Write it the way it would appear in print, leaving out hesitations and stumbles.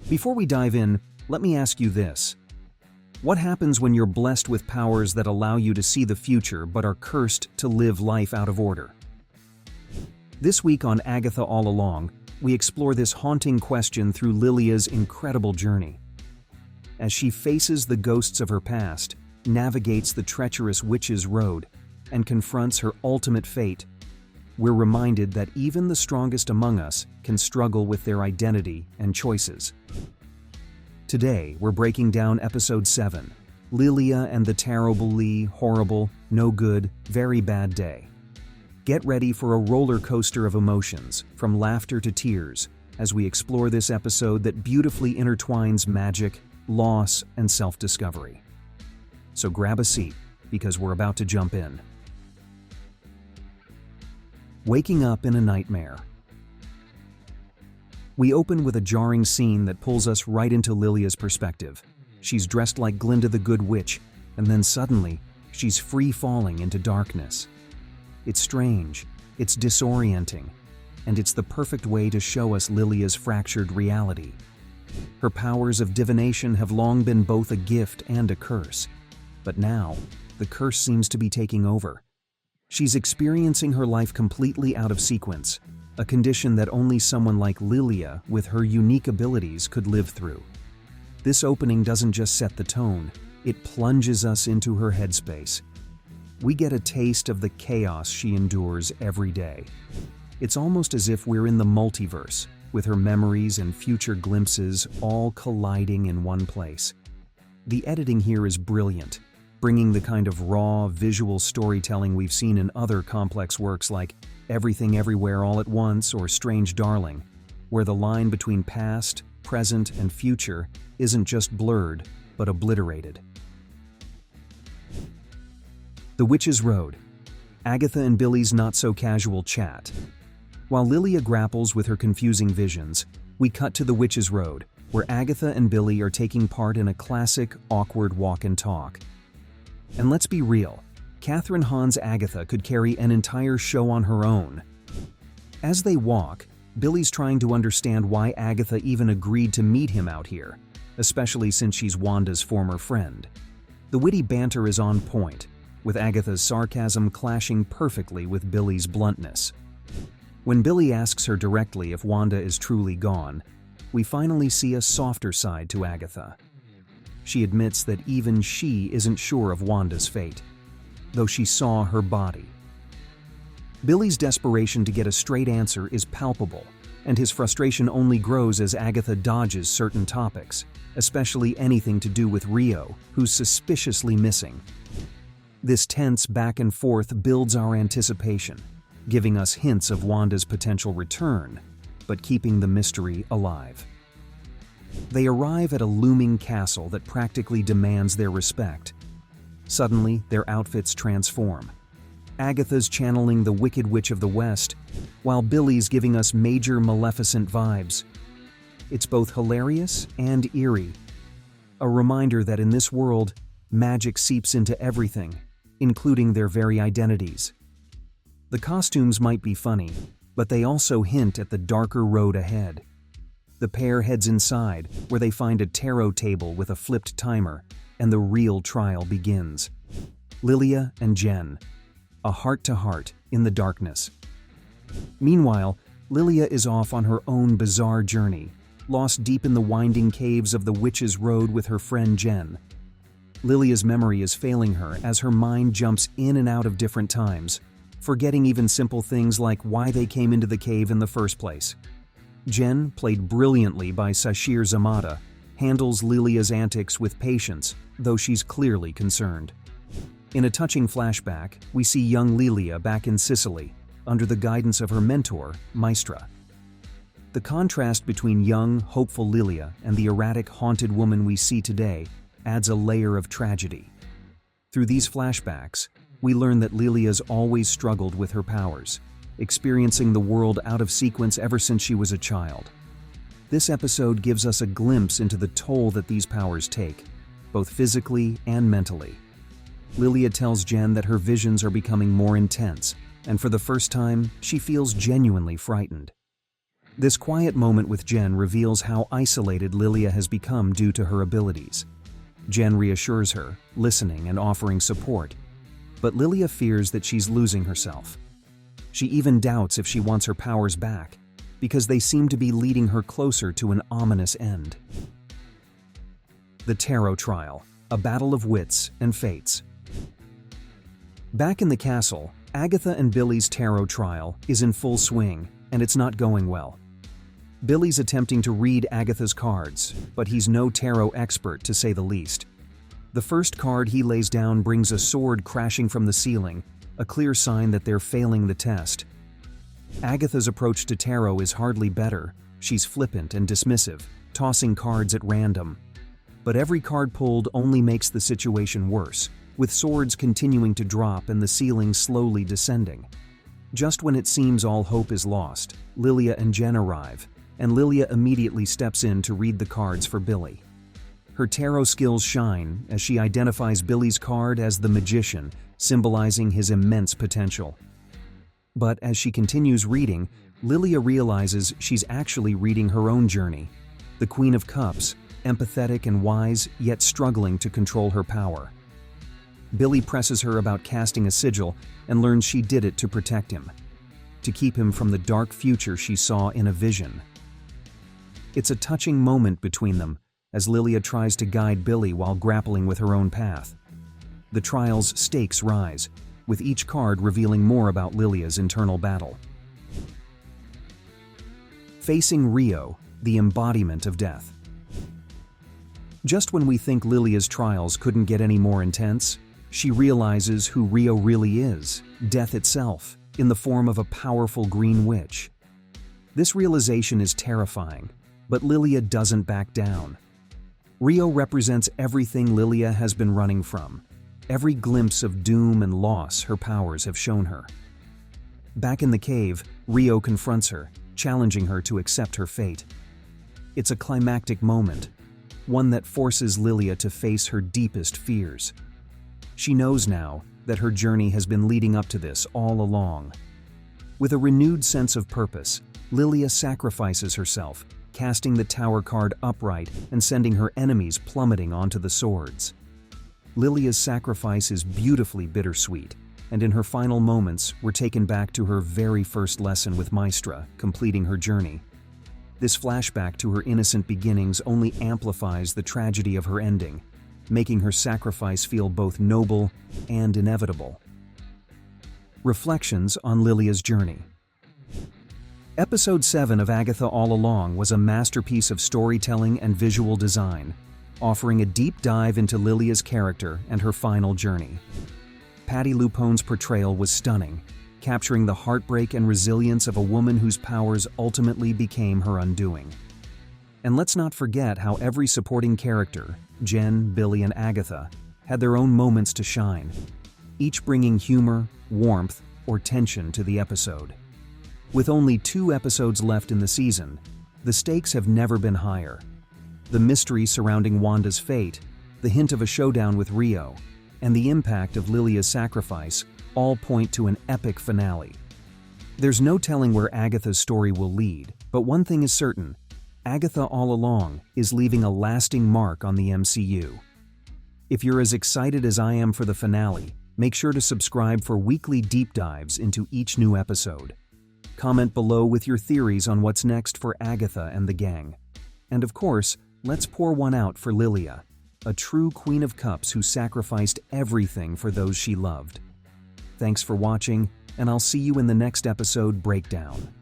Before we dive in, let me ask you this. What happens when you're blessed with powers that allow you to see the future but are cursed to live life out of order? This week on Agatha All Along, we explore this haunting question through Lilia's incredible journey. As she faces the ghosts of her past, navigates the treacherous witch's road, and confronts her ultimate fate, we're reminded that even the strongest among us can struggle with their identity and choices. Today, we're breaking down Episode 7, Lilia and the terribly, horrible, no good, very bad day. Get ready for a roller coaster of emotions, from laughter to tears, as we explore this episode that beautifully intertwines magic, loss, and self-discovery. So grab a seat, because we're about to jump in. Waking up in a nightmare. We open with a jarring scene that pulls us right into Lilia's perspective. She's dressed like Glinda the Good Witch, and then suddenly, she's free-falling into darkness. It's strange, it's disorienting, and it's the perfect way to show us Lilia's fractured reality. Her powers of divination have long been both a gift and a curse, but now, the curse seems to be taking over. She's experiencing her life completely out of sequence, a condition that only someone like Lilia with her unique abilities could live through. This opening doesn't just set the tone, it plunges us into her headspace. We get a taste of the chaos she endures every day. It's almost as if we're in the multiverse, with her memories and future glimpses all colliding in one place. The editing here is brilliant, bringing the kind of raw, visual storytelling we've seen in other complex works like Everything Everywhere All at Once or Strange Darling, where the line between past, present, and future isn't just blurred, but obliterated. The Witch's Road, Agatha and Billy's not-so-casual chat. While Lilia grapples with her confusing visions, we cut to the Witch's Road, where Agatha and Billy are taking part in a classic, awkward walk and talk. And let's be real, Catherine Hahn's Agatha could carry an entire show on her own. As they walk, Billy's trying to understand why Agatha even agreed to meet him out here, especially since she's Wanda's former friend. The witty banter is on point, with Agatha's sarcasm clashing perfectly with Billy's bluntness. When Billy asks her directly if Wanda is truly gone, we finally see a softer side to Agatha. She admits that even she isn't sure of Wanda's fate, though she saw her body. Billy's desperation to get a straight answer is palpable, and his frustration only grows as Agatha dodges certain topics, especially anything to do with Rio, who's suspiciously missing. This tense back and forth builds our anticipation, giving us hints of Wanda's potential return, but keeping the mystery alive. They arrive at a looming castle that practically demands their respect. Suddenly, their outfits transform. Agatha's channeling the Wicked Witch of the West, while Billy's giving us major Maleficent vibes. It's both hilarious and eerie, a reminder that in this world, magic seeps into everything, including their very identities. The costumes might be funny, but they also hint at the darker road ahead. The pair heads inside, where they find a tarot table with a flipped timer, and the real trial begins. Lilia and Jen, a heart-to-heart in the darkness. Meanwhile, Lilia is off on her own bizarre journey, lost deep in the winding caves of the Witch's Road with her friend Jen. Lilia's memory is failing her as her mind jumps in and out of different times, forgetting even simple things like why they came into the cave in the first place. Jen, played brilliantly by Sashir Zamata, handles Lilia's antics with patience, though she's clearly concerned. In a touching flashback, we see young Lilia back in Sicily, under the guidance of her mentor, Maestra. The contrast between young, hopeful Lilia and the erratic, haunted woman we see today adds a layer of tragedy. Through these flashbacks, we learn that Lilia's always struggled with her powers, experiencing the world out of sequence ever since she was a child. This episode gives us a glimpse into the toll that these powers take, both physically and mentally. Lilia tells Jen that her visions are becoming more intense, and for the first time, she feels genuinely frightened. This quiet moment with Jen reveals how isolated Lilia has become due to her abilities. Jen reassures her, listening and offering support, but Lilia fears that she's losing herself. She even doubts if she wants her powers back, because they seem to be leading her closer to an ominous end. The Tarot Trial, a battle of wits and fates. Back in the castle, Agatha and Billy's tarot trial is in full swing, and it's not going well. Billy's attempting to read Agatha's cards, but he's no tarot expert to say the least. The first card he lays down brings a sword crashing from the ceiling, a clear sign that they're failing the test. Agatha's approach to tarot is hardly better. She's flippant and dismissive, tossing cards at random. But every card pulled only makes the situation worse, with swords continuing to drop and the ceiling slowly descending. Just when it seems all hope is lost, Lilia and Jen arrive, and Lilia immediately steps in to read the cards for Billy. Her tarot skills shine as she identifies Billy's card as the Magician, symbolizing his immense potential. But as she continues reading, Lilia realizes she's actually reading her own journey. The Queen of Cups, empathetic and wise, yet struggling to control her power. Billy presses her about casting a sigil and learns she did it to protect him, to keep him from the dark future she saw in a vision. It's a touching moment between them, as Lilia tries to guide Billy while grappling with her own path. The trial's stakes rise, with each card revealing more about Lilia's internal battle. Facing Rio, the embodiment of death. Just when we think Lilia's trials couldn't get any more intense, she realizes who Rio really is, death itself, in the form of a powerful green witch. This realization is terrifying, but Lilia doesn't back down. Rio represents everything Lilia has been running from, every glimpse of doom and loss her powers have shown her. Back in the cave, Rio confronts her, challenging her to accept her fate. It's a climactic moment, one that forces Lilia to face her deepest fears. She knows now that her journey has been leading up to this all along. With a renewed sense of purpose, Lilia sacrifices herself, casting the Tower card upright and sending her enemies plummeting onto the swords. Lilia's sacrifice is beautifully bittersweet, and in her final moments, we're taken back to her very first lesson with Maestra, completing her journey. This flashback to her innocent beginnings only amplifies the tragedy of her ending, making her sacrifice feel both noble and inevitable. Reflections on Lilia's journey. Episode 7 of Agatha All Along was a masterpiece of storytelling and visual design, offering a deep dive into Lilia's character and her final journey. Patti LuPone's portrayal was stunning, capturing the heartbreak and resilience of a woman whose powers ultimately became her undoing. And let's not forget how every supporting character, Jen, Billy, and Agatha, had their own moments to shine, each bringing humor, warmth, or tension to the episode. With only 2 episodes left in the season, the stakes have never been higher. The mystery surrounding Wanda's fate, the hint of a showdown with Rio, and the impact of Lilia's sacrifice all point to an epic finale. There's no telling where Agatha's story will lead, but one thing is certain: Agatha All Along is leaving a lasting mark on the MCU. If you're as excited as I am for the finale, make sure to subscribe for weekly deep dives into each new episode. Comment below with your theories on what's next for Agatha and the gang. And of course, let's pour one out for Lilia, a true Queen of Cups who sacrificed everything for those she loved. Thanks for watching, and I'll see you in the next episode breakdown.